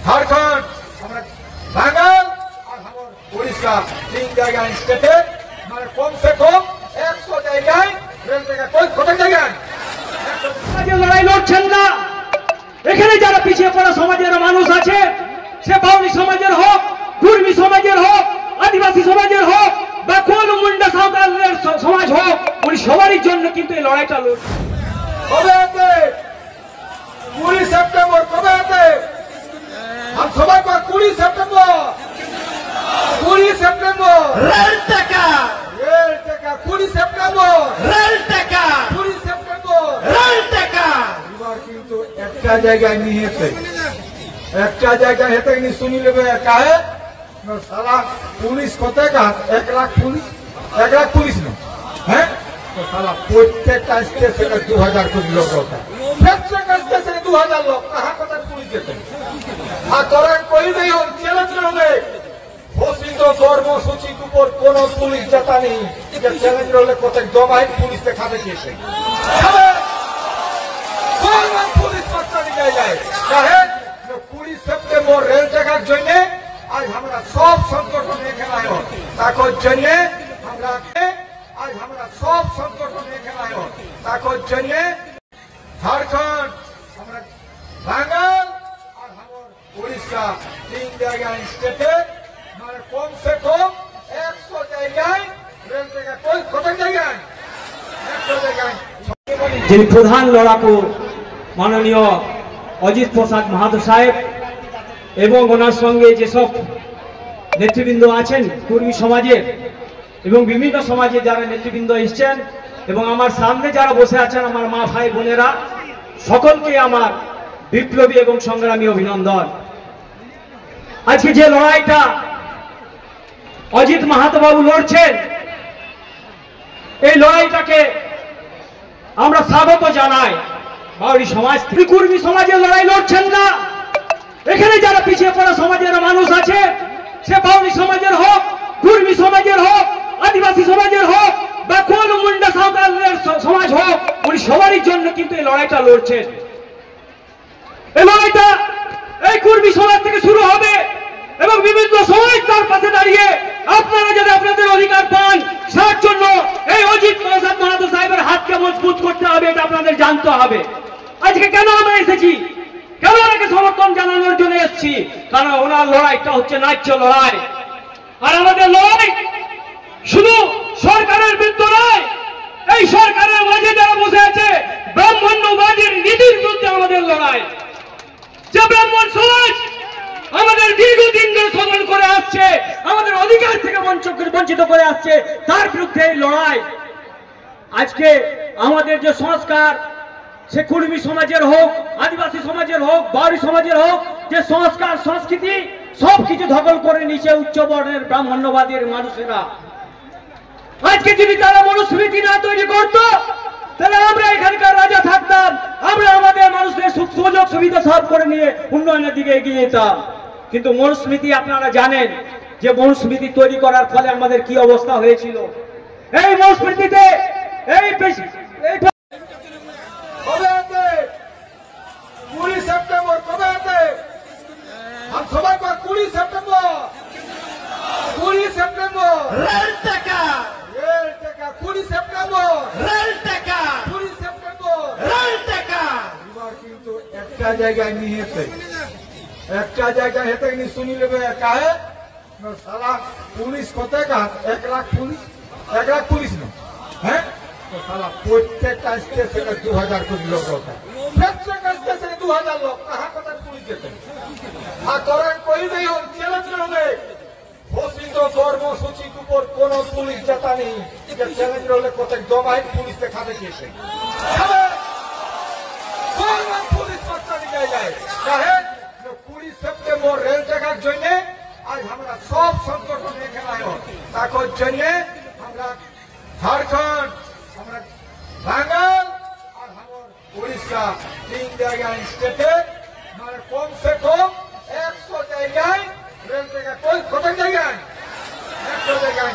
झारखंड আমরা বাঙাল আর আমার উড়িষ্যা 3 জায়গায় স্টেটে মানে কমসে কম 100 জায়গায় রেল থেকে কত জায়গায় যে লড়াই লড়ছেন না, এখানে যারা পিছিয়ে পড়া সমাজের মানুষ আছে, সে বাউরি সমাজের হোক, কুর্মী সমাজের হোক, আদিবাসী সমাজের হোক বা কোন মুন্ডা সাঁওতালের সমাজ হোক, উনি সবারই জন্য কিন্তু এই লড়াইটা লড়ছে। কবে আছে 20 সেপ্টেম্বর কবে আছে? हम সবাই কর 20 সেপ্টেম্বর 20 সেপ্টেম্বর রেল টাকা 20 সেপ্টেম্বর রেল টাকা 20 সেপ্টেম্বর রেল টাকা। এবার কিন্তু একটা জায়গায় নিয়ে হেতে একটা জায়গায় হেতে নি শুনি লেবে কাহে না সালা পুলিশ কত কা 1 লাখ পুলিশ 1 লাখ পুলিশ না হ্যাঁ তো সালা প্রত্যেকটা স্টেশনে 2000 কোটি লোক होता প্রত্যেকটা স্টেশনে 2000 লোক कहां কত পুলিশ যেতে আর তোরা কই দেই হন চ্যালেঞ্জ হবে ঘোষিত কর্মসূচির উপর কোন পুলিশ যেতা নেই যে চ্যালেঞ্জ হলে কত জমাই পুলিশ দেখাবে কেসে কোন পুলিশ পাত্তা নিয়ে যায় কাহে 20 সেপ্টেম্বর রেল টাকার জন্য আজ আমরা সব সংগঠন এখানে আয়ো তাকর জন্য আমরা আজ আমরা সব সংগঠন এখানে আয়ো তাকর জন্য झारखंड আমরা বাঙাল আর আমার উড়িষ্যা 3 জায়গায় স্টেটে মানে কমসে কম 100 জায়গায় রেল থেকে কত জায়গায় 100 জায়গায় যিনি প্রধান লড়াকু মাননীয় অজিত প্রসাদ মাহাতো সাহেব এবং ওনার সঙ্গে যেসব নেতৃবৃন্দ আছেন কুর্মী সমাজের এবং বিভিন্ন সমাজে যারা নেতৃবৃন্দ এসছেন এবং আমার সামনে যারা বসে আছেন আমার মা ভাই বোনেরা, সকলকে আমার বিপ্লবী এবং সংগ্রামী অভিনন্দন। আজকে যে লড়াইটা অজিত মাহাতো বাবু লড়ছেন, এই লড়াইটাকে আমরা স্বাগত জানাই। বাউরি সমাজ কুর্মী সমাজের লড়াই লড়ছেন না, এখানে যারা পিছিয়ে পড়া সমাজের মানুষ আছে, সে বাউরি সমাজের হোক, কুর্মী সমাজের হোক, আদিবাসী সমাজের হোক বা কোন মুন্ডা সাঁওতালের সমাজ হোক, উনি সবারই জন্য কিন্তু এই লড়াইটা লড়ছেন। এই লড়াইটা এই কুর্মী সমাজ থেকে শুরু হবে এবং বিভিন্ন সমাজ তার পাশে দাঁড়িয়ে আপনারা যদি আপনাদের অধিকার পান, তার জন্য এই অজিত প্রসাদ মাহাতো সাহেবের হাতকে মজবুত করতে হবে, এটা আপনাদের জানতে হবে। আজকে কেন আমরা এসেছি, কেন ওনাকে সমর্থন জানানোর জন্য এসেছি? কারণ ওনার লড়াইটা হচ্ছে ন্যায্য লড়াই। আর আমাদের লড়াই শুধু সরকারের বিরুদ্ধে নয়, এই সরকারের মাঝে যারা বসে আছে ব্রাহ্মণ্যবাদীর নীতির বিরুদ্ধে আমাদের লড়াই। যে ব্রাহ্মণ সমাজ আমাদের দীর্ঘদিন ধরে শোষণ করে আসছে, আমাদের অধিকার থেকে বঞ্চিত করে আসছে, তার বিরুদ্ধে এই লড়াই। আজকে আমাদের যে সংস্কার, সে কুর্মী সমাজের হোক, আদিবাসী সমাজের হোক, বাউরি সমাজের হোক, যে সংস্কার সংস্কৃতি সবকিছু দখল করে নিচে উচ্চ বর্ণের ব্রাহ্মণ্যবাদীর মানুষেরা। আজকে যদি তারা মনুস্মৃতি না তৈরি করতো, তাহলে আমরা এখানকার রাজা থাকতাম, আমরা আমাদের মানুষদের সুযোগ সুবিধা সব করে নিয়ে উন্নয়নের দিকে এগিয়ে যেতাম। কিন্তু মনুস্মৃতি আপনারা জানেন যে মনুস্মৃতি তৈরি করার ফলে আমাদের কি অবস্থা হয়েছিল। এই মনুস্মৃতিতে এই কবে আছে 20 সেপ্টেম্বর কবে আছে? हम সবাই কর 20 সেপ্টেম্বর 20 সেপ্টেম্বর রেল টাকা 20 সেপ্টেম্বর রেল টাকা 20 সেপ্টেম্বর রেল টাকা। এবার কিন্তু একটা জায়গায় নিয়ে হেতে একটা জায়গায় হেতে নি শুনি লেবে কাহে না সালা পুলিশ কত কা 1 লাখ পুলিশ 1 লাখ পুলিশ না হ্যাঁ তো সালা প্রত্যেকটা স্টেশনে 2000 কোটি লোক होता প্রত্যেকটা স্টেশনে 2000 লোক कहां কত পুলিশ যেতে আর তোরা কই দেই হন চ্যালেঞ্জ হবে ঘোষিত কর্মসূচির উপর কোন পুলিশ যেতা নেই যে চ্যালেঞ্জ হলে কত জমাই পুলিশ দেখাবে কেসে কোন পুলিশ পাত্তা নিয়ে যায় কাহে 20 সেপ্টেম্বর রেল টাকার জন্য আজ আমরা সব সংগঠন এখানে আয়ো তাকর জন্য আমরা झारखंड আমরা বাঙাল আর আমার উড়িষ্যা 3 জায়গায় স্টেটে মানে কমসে কম 100 জায়গায় রেল থেকে কত জায়গায় 100 জায়গায়